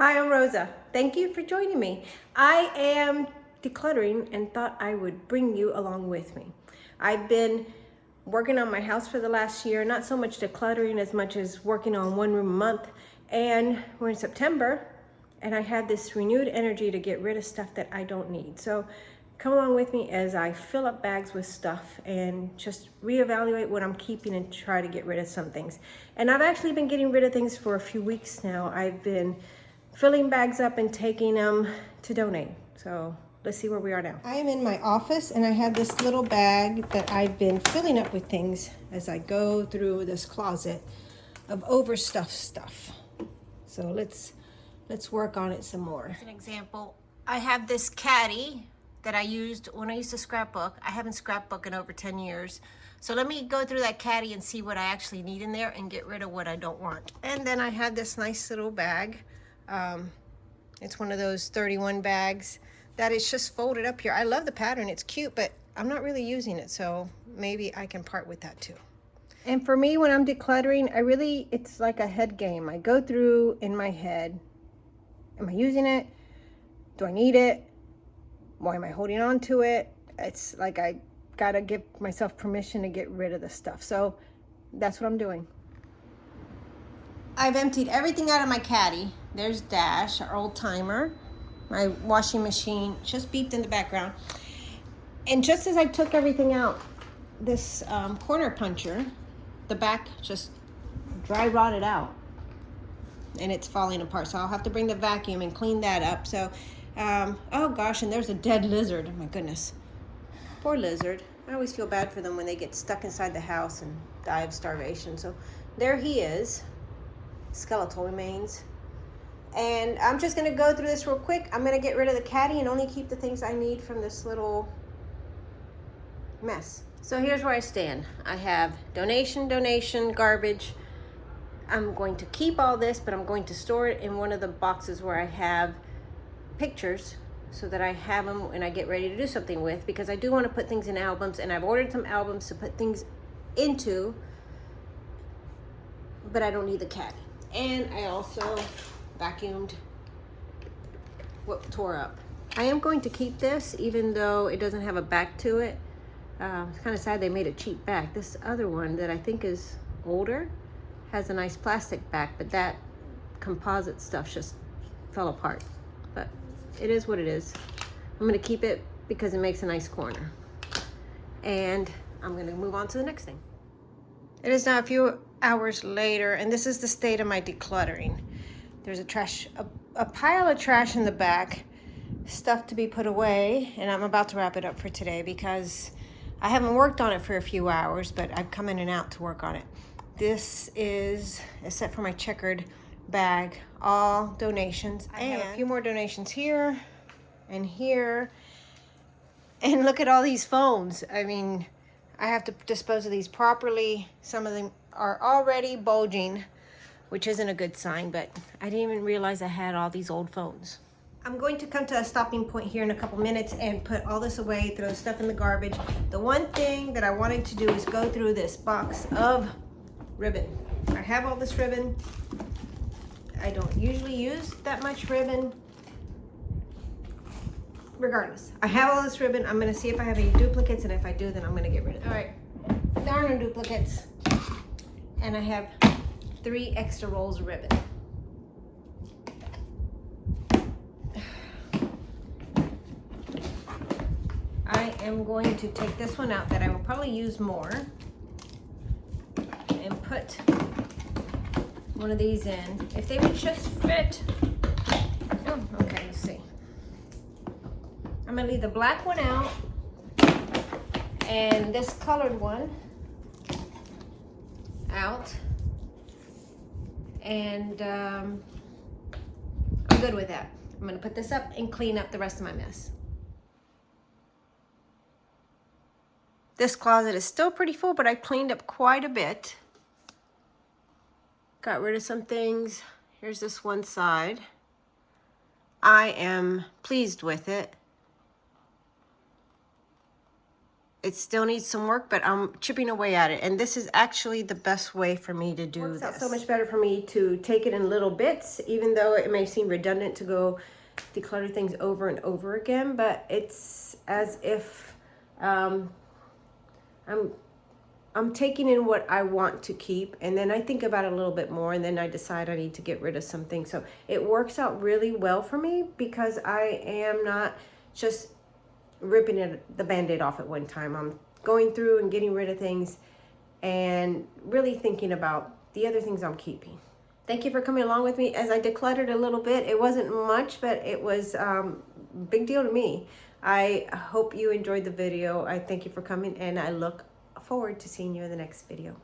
Hi, I'm Rosa. Thank you for joining me. I am decluttering and thought I would bring you along with me. I've been working on my house for the last year, not so much decluttering as much as working on one room a month. And we're in September and I had this renewed energy to get rid of stuff that I don't need. So come along with me as I fill up bags with stuff and just reevaluate what I'm keeping and try to get rid of some things. And I've actually been getting rid of things for a few weeks now. I've been filling bags up and taking them to donate. So let's see where we are now. I am in my office and I have this little bag that I've been filling up with things as I go through this closet of overstuffed stuff. So let's work on it some more. As an example, I have this caddy that I used when I used to scrapbook. I haven't scrapbooked in over 10 years. So let me go through that caddy and see what I actually need in there and get rid of what I don't want. And then I have this nice little bag. It's one of those 31 bags that is just folded up here. I love the pattern, it's cute, but I'm not really using it, so maybe I can part with that too. And for me, when I'm decluttering, it's like a head game. I go through in my head, am I using it? Do I need it? Why am I holding on to it? It's like I gotta give myself permission to get rid of the stuff. So that's what I'm doing. I've emptied everything out of my caddy. There's Dash, our old timer. My washing machine just beeped in the background. And just as I took everything out, this corner puncher, the back just dry rotted out and it's falling apart. So I'll have to bring the vacuum and clean that up. So, oh gosh, and there's a dead lizard. Oh my goodness. Poor lizard. I always feel bad for them when they get stuck inside the house and die of starvation. So there he is. Skeletal remains. And I'm just going to go through this real quick. I'm going to get rid of the caddy and only keep the things I need from this little mess. So here's where I stand. I have donation, garbage. I'm going to keep all this, but I'm going to store it in one of the boxes where I have pictures so that I have them when I get ready to do something with, because I do want to put things in albums, and I've ordered some albums to put things into, but I don't need the caddy. And I also vacuumed what tore up. I am going to keep this even though it doesn't have a back to it. It's kind of sad they made a cheap back. This other one that I think is older has a nice plastic back, but that composite stuff just fell apart. But it is what it is. I'm going to keep it because it makes a nice corner. And I'm going to move on to the next thing. It is now a few hours later, and this is the state of my decluttering. There's a pile of trash in the back, stuff to be put away, and I'm about to wrap it up for today because I haven't worked on it for a few hours, but I've come in and out to work on it. This is, except for my checkered bag, all donations. I have a few more donations here and here. And look at all these phones. I mean, I have to dispose of these properly. Some of them are already bulging, which isn't a good sign, but I didn't even realize I had all these old phones. I'm going to come to a stopping point here in a couple minutes and put all this away, throw stuff in the garbage. The one thing that I wanted to do is go through this box of ribbon. I have all this ribbon. I don't usually use that much ribbon. Regardless, I have all this ribbon. I'm gonna see if I have any duplicates, and if I do, then I'm gonna get rid of it. All right, there are no duplicates. And I have 3 extra rolls of ribbon. I am going to take this one out that I will probably use more and put one of these in. If they would just fit. Oh, okay, let's see. I'm gonna leave the black one out and this colored one out. And I'm good with that. I'm gonna put this up and clean up the rest of my mess. This closet is still pretty full, but I cleaned up quite a bit. Got rid of some things. Here's this one side. I am pleased with it. it still needs some work, but I'm chipping away at it. And this is actually the best way for me to do this. It works out so much better for me to take it in little bits, even though it may seem redundant to go declutter things over and over again, but it's as if I'm taking in what I want to keep, and then I think about it a little bit more, and then I decide I need to get rid of some things. So it works out really well for me because I am not just ripping the Band-Aid off at one time. I'm going through and getting rid of things and really thinking about the other things I'm keeping. Thank you for coming along with me as I decluttered a little bit. It wasn't much, but it was a big deal to me. I hope you enjoyed the video. I thank you for coming, and I look forward to seeing you in the next video.